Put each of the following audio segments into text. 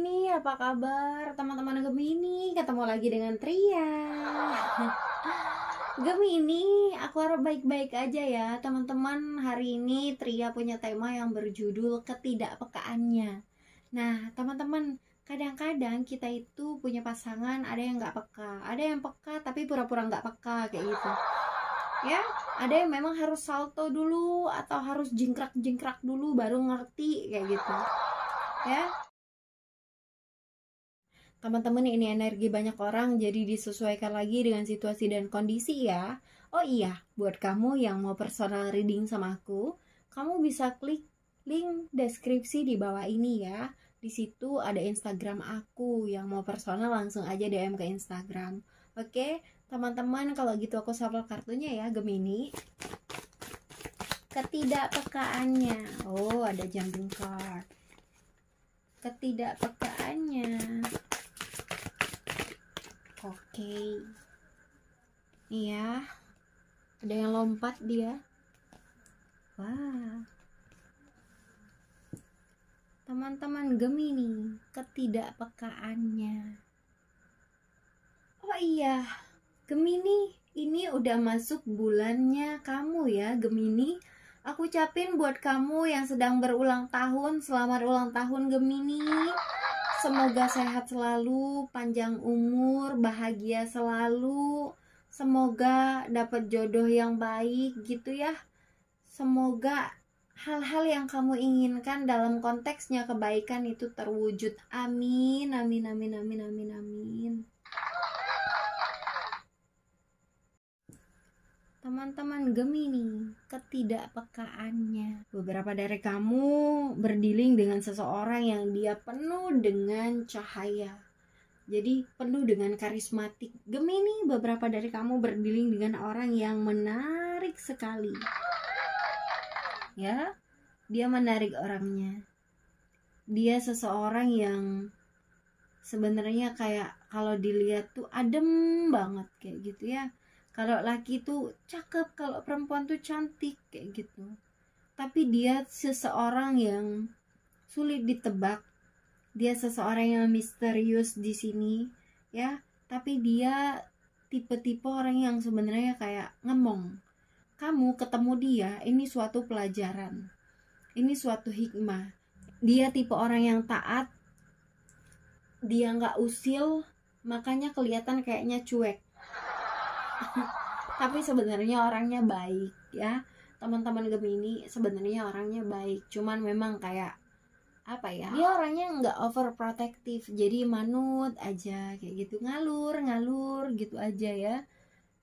Gemini, apa kabar teman-teman Gemini? Ketemu lagi dengan Tria. Gemini, aku harap baik-baik aja ya teman-teman. Hari ini Tria punya tema yang berjudul ketidakpekaannya. Nah teman-teman, kadang-kadang kita itu punya pasangan, ada yang nggak peka, ada yang peka tapi pura-pura nggak peka kayak gitu. Ya, ada yang memang harus salto dulu atau harus jingkrak-jingkrak dulu baru ngerti kayak gitu. Ya, teman-teman, ini energi banyak orang, jadi disesuaikan lagi dengan situasi dan kondisi ya. Oh iya, buat kamu yang mau personal reading sama aku, kamu bisa klik link deskripsi di bawah ini ya. Di situ ada Instagram aku, yang mau personal langsung aja DM ke Instagram. Oke, teman-teman, kalau gitu aku shuffle kartunya ya, Gemini. Ketidakpekaannya. Oh, ada jumping card. Ketidakpekaannya. Oke. Iya. Ada yang lompat dia. Wah. Teman-teman Gemini, ketidakpekaannya. Oh iya, Gemini, ini udah masuk bulannya kamu ya, Gemini. Aku ucapin buat kamu yang sedang berulang tahun, selamat ulang tahun Gemini. Semoga sehat selalu, panjang umur, bahagia selalu. Semoga dapat jodoh yang baik gitu ya. Semoga hal-hal yang kamu inginkan dalam konteksnya kebaikan itu terwujud. Amin, amin, amin, amin, amin, amin. Teman-teman Gemini, ketidakpekaannya. Beberapa dari kamu berdealing dengan seseorang yang dia penuh dengan cahaya. Jadi penuh dengan karismatik. Gemini, beberapa dari kamu berdealing dengan orang yang menarik sekali. Ya, dia menarik orangnya. Dia seseorang yang sebenarnya kayak kalau dilihat tuh adem banget kayak gitu ya. Kalau laki tuh cakep, kalau perempuan tuh cantik kayak gitu. Tapi dia seseorang yang sulit ditebak. Dia seseorang yang misterius di sini, ya. Tapi dia tipe-tipe orang yang sebenarnya kayak ngemong. Kamu ketemu dia, ini suatu pelajaran. Ini suatu hikmah. Dia tipe orang yang taat. Dia nggak usil, makanya kelihatan kayaknya cuek. Tapi sebenarnya orangnya baik ya, teman-teman Gemini, sebenarnya orangnya baik, cuman memang kayak apa ya, dia orangnya nggak overprotective, jadi manut aja kayak gitu, ngalur gitu aja ya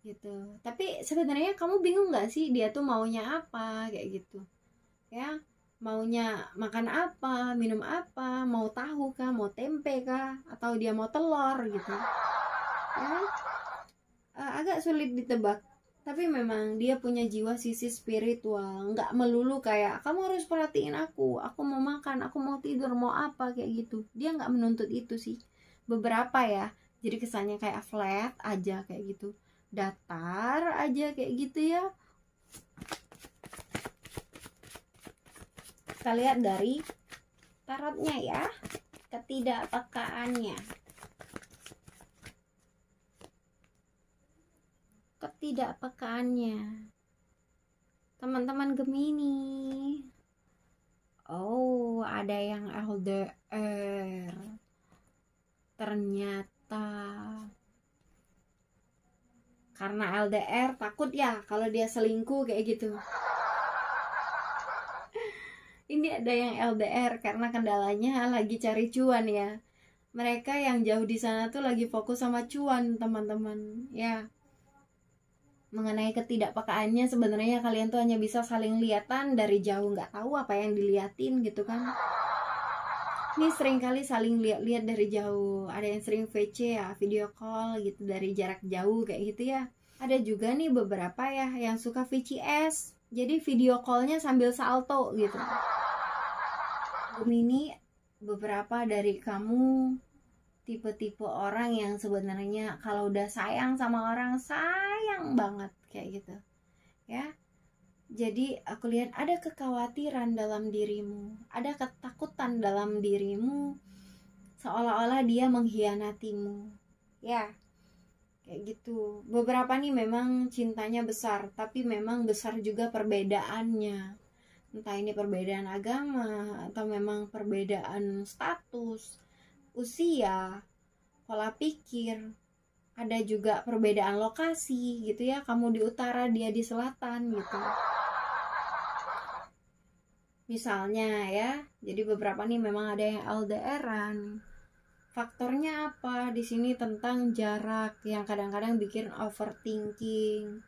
gitu. Tapi sebenarnya kamu bingung nggak sih dia tuh maunya apa kayak gitu ya, maunya makan apa, minum apa, mau tahu kah, mau tempe kah, atau dia mau telur gitu ya. Agak sulit ditebak, tapi memang dia punya jiwa sisi spiritual, nggak melulu kayak kamu harus perhatiin aku mau makan, aku mau tidur, mau apa kayak gitu. Dia nggak menuntut itu sih, beberapa ya, jadi kesannya kayak flat aja kayak gitu, datar aja kayak gitu ya. Kita lihat dari tarotnya ya, ketidakpekaannya. Teman-teman Gemini. Oh, ada yang LDR. Ternyata karena LDR takut ya kalau dia selingkuh kayak gitu. Ini ada yang LDR karena kendalanya lagi cari cuan ya. Mereka yang jauh di sana tuh lagi fokus sama cuan, teman-teman ya. Mengenai ketidakpekaannya, sebenarnya kalian tuh hanya bisa saling lihatan dari jauh, nggak tahu apa yang diliatin gitu kan. Ini sering kali saling lihat-lihat dari jauh. Ada yang sering VC ya, video call gitu dari jarak jauh kayak gitu ya. Ada juga nih beberapa ya yang suka VCS, jadi video callnya sambil salto gitu. Ini beberapa dari kamu tipe-tipe orang yang sebenarnya kalau udah sayang sama orang, sayang banget kayak gitu ya. Jadi aku lihat ada kekhawatiran dalam dirimu, ada ketakutan dalam dirimu, seolah-olah dia mengkhianatimu. Ya, kayak gitu. Beberapa nih memang cintanya besar, tapi memang besar juga perbedaannya. Entah ini perbedaan agama, atau memang perbedaan status, usia, pola pikir. Ada juga perbedaan lokasi gitu ya, kamu di utara, dia di selatan gitu. Misalnya ya, jadi beberapa nih memang ada yang LDRan. Faktornya apa? Di sini tentang jarak yang kadang-kadang bikin overthinking.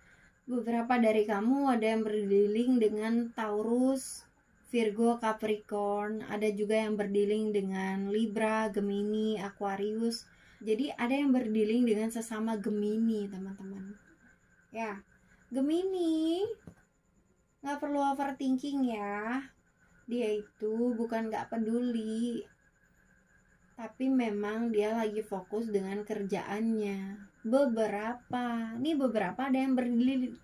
Beberapa dari kamu ada yang berdealing dengan Taurus, Virgo, Capricorn. Ada juga yang berdealing dengan Libra, Gemini, Aquarius. Jadi ada yang berdealing dengan sesama Gemini, teman-teman. Ya, Gemini gak perlu overthinking ya. Dia itu bukan gak peduli, tapi memang dia lagi fokus dengan kerjaannya. Beberapa ada yang berdealing,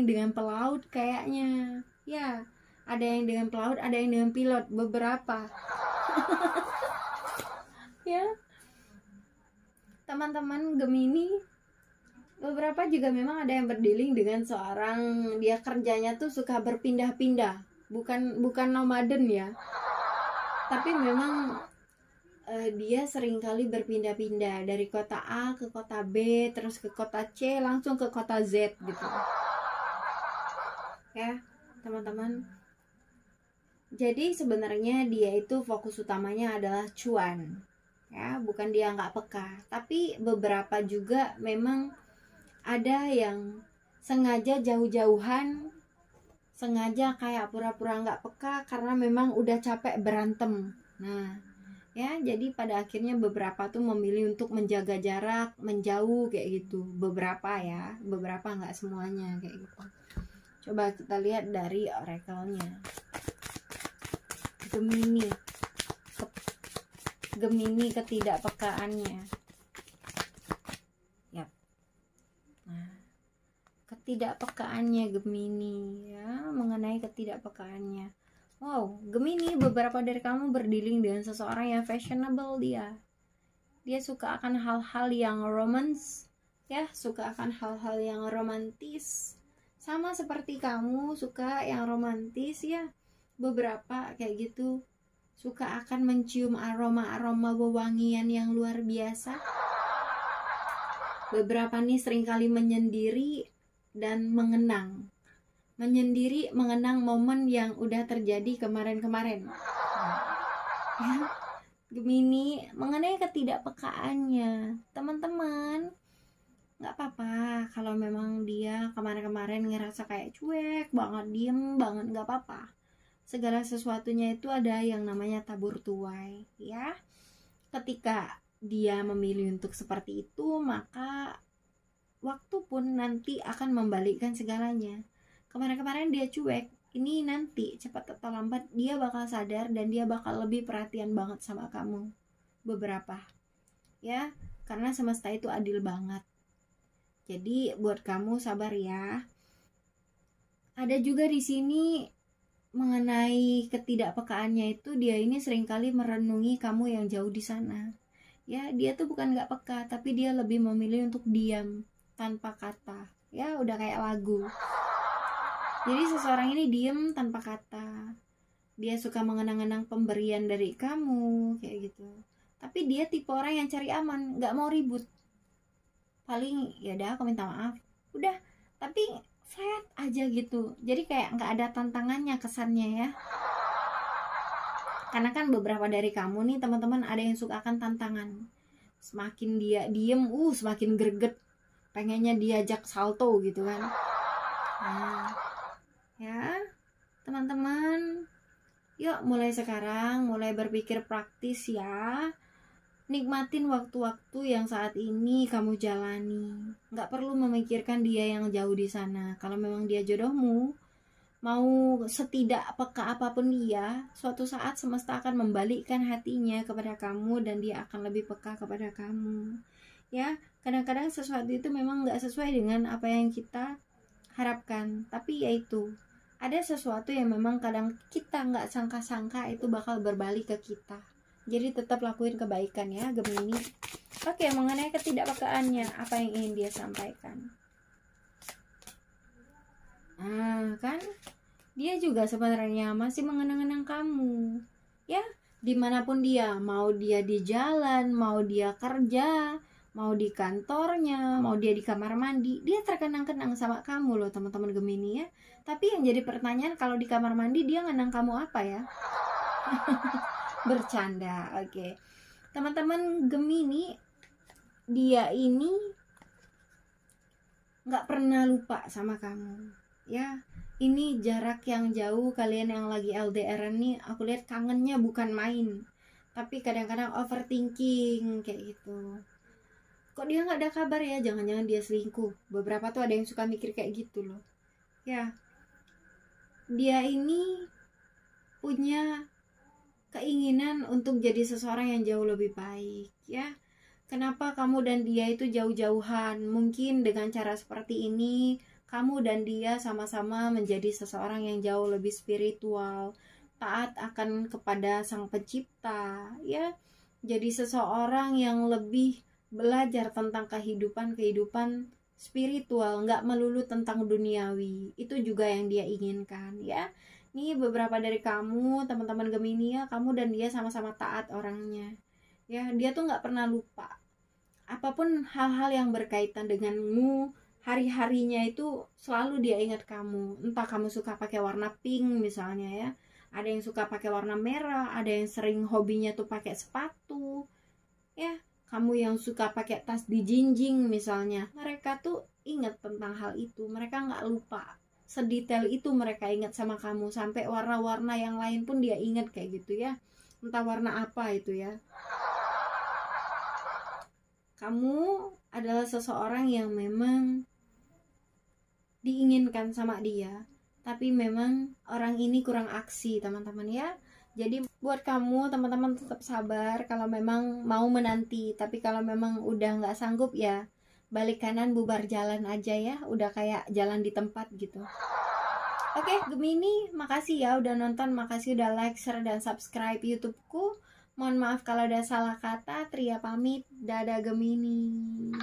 dengan pelaut kayaknya. Ya, ada yang dengan pelaut, ada yang dengan pilot, beberapa. Ya, teman-teman Gemini, beberapa juga memang ada yang berdealing dengan seorang, dia kerjanya tuh suka berpindah-pindah, bukan nomaden ya, tapi memang dia seringkali berpindah-pindah dari kota A ke kota B, terus ke kota C, langsung ke kota Z gitu ya teman-teman. Jadi sebenarnya dia itu fokus utamanya adalah cuan ya, bukan dia nggak peka. Tapi beberapa juga memang ada yang sengaja jauh-jauhan, sengaja kayak pura-pura nggak peka karena memang udah capek berantem. Nah ya, jadi pada akhirnya beberapa tuh memilih untuk menjaga jarak, menjauh kayak gitu. Beberapa ya, beberapa nggak semuanya kayak gitu. Coba kita lihat dari oracle-nya. Gemini ketidakpekaannya. Yap. Nah, ketidakpekaannya Gemini ya, mengenai ketidakpekaannya. Wow, Gemini, beberapa dari kamu berdealing dengan seseorang yang fashionable dia. Dia suka akan hal-hal yang romance, ya, suka akan hal-hal yang romantis. Sama seperti kamu suka yang romantis ya. Beberapa kayak gitu, suka akan mencium aroma-aroma wewangian yang luar biasa. Beberapa nih seringkali menyendiri dan mengenang. Mengenang momen yang udah terjadi kemarin-kemarin. Ya, Gemini, mengenai ketidakpekaannya, teman-teman, nggak apa-apa kalau memang dia kemarin-kemarin ngerasa kayak cuek banget, diem banget, nggak apa-apa. Segala sesuatunya itu ada yang namanya tabur tuai ya. Ketika dia memilih untuk seperti itu, maka waktu pun nanti akan membalikkan segalanya. Kemarin-kemarin dia cuek, ini nanti cepat atau lambat dia bakal sadar dan dia bakal lebih perhatian banget sama kamu. Beberapa ya, karena semesta itu adil banget. Jadi buat kamu sabar ya. Ada juga di sini mengenai ketidakpekaannya itu, dia ini seringkali merenungi kamu yang jauh di sana. Ya, dia tuh bukan nggak peka, tapi dia lebih memilih untuk diam tanpa kata. Ya, udah kayak lagu. Jadi seseorang ini diam tanpa kata. Dia suka mengenang-enang pemberian dari kamu, kayak gitu. Tapi dia tipe orang yang cari aman, nggak mau ribut. Paling ya udah aku minta maaf, udah. Tapi flat aja gitu. Jadi kayak nggak ada tantangannya kesannya ya. Karena kan beberapa dari kamu nih teman-teman ada yang suka akan tantangan. Semakin dia diem, semakin greget. Pengennya diajak salto gitu kan. Nah, ya teman-teman, yuk mulai sekarang mulai berpikir praktis ya. Nikmatin waktu-waktu yang saat ini kamu jalani. Nggak perlu memikirkan dia yang jauh di sana. Kalau memang dia jodohmu, mau setidak peka apapun dia, suatu saat semesta akan membalikkan hatinya kepada kamu dan dia akan lebih peka kepada kamu. Ya, kadang-kadang sesuatu itu memang nggak sesuai dengan apa yang kita harapkan. Tapi yaitu, ada sesuatu yang memang kadang kita nggak sangka-sangka itu bakal berbalik ke kita. Jadi tetap lakuin kebaikan ya Gemini. Oke, mengenai ketidakpekaannya, apa yang ingin dia sampaikan? Kan dia juga sebenarnya masih mengenang-enang kamu ya, dimanapun dia, mau dia di jalan, mau dia kerja, mau di kantornya, mau dia di kamar mandi, dia terkenang-kenang sama kamu loh teman-teman Gemini ya. Tapi yang jadi pertanyaan, kalau di kamar mandi dia ngenang kamu apa ya? Bercanda. Oke. Teman-teman Gemini, dia ini nggak pernah lupa sama kamu ya. Ini jarak yang jauh, kalian yang lagi LDR nih, aku lihat kangennya bukan main, tapi kadang-kadang overthinking kayak gitu. Kok dia nggak ada kabar ya? Jangan-jangan dia selingkuh. Beberapa tuh ada yang suka mikir kayak gitu loh ya. Dia ini punya keinginan untuk jadi seseorang yang jauh lebih baik ya. Kenapa kamu dan dia itu jauh-jauhan? Mungkin dengan cara seperti ini kamu dan dia sama-sama menjadi seseorang yang jauh lebih spiritual, taat akan kepada Sang Pencipta ya. Jadi seseorang yang lebih belajar tentang kehidupan spiritual, nggak melulu tentang duniawi. Itu juga yang dia inginkan ya. Nih beberapa dari kamu, teman-teman Gemini ya, kamu dan dia sama-sama taat orangnya ya. Dia tuh nggak pernah lupa apapun hal-hal yang berkaitan denganmu, hari-harinya itu selalu dia ingat kamu. Entah kamu suka pakai warna pink misalnya ya, ada yang suka pakai warna merah, ada yang sering hobinya tuh pakai sepatu ya, kamu yang suka pakai tas dijinjing misalnya, mereka tuh ingat tentang hal itu. Mereka nggak lupa, sedetail itu mereka ingat sama kamu. Sampai warna-warna yang lain pun dia ingat kayak gitu ya, entah warna apa itu ya. Kamu adalah seseorang yang memang diinginkan sama dia, tapi memang orang ini kurang aksi teman-teman ya. Jadi buat kamu teman-teman tetap sabar kalau memang mau menanti. Tapi kalau memang udah nggak sanggup ya balik kanan bubar jalan aja ya, udah kayak jalan di tempat gitu. Oke Gemini, makasih ya udah nonton, makasih udah like, share, dan subscribe YouTubeku. Mohon maaf kalau ada salah kata. Tria pamit, dadah Gemini.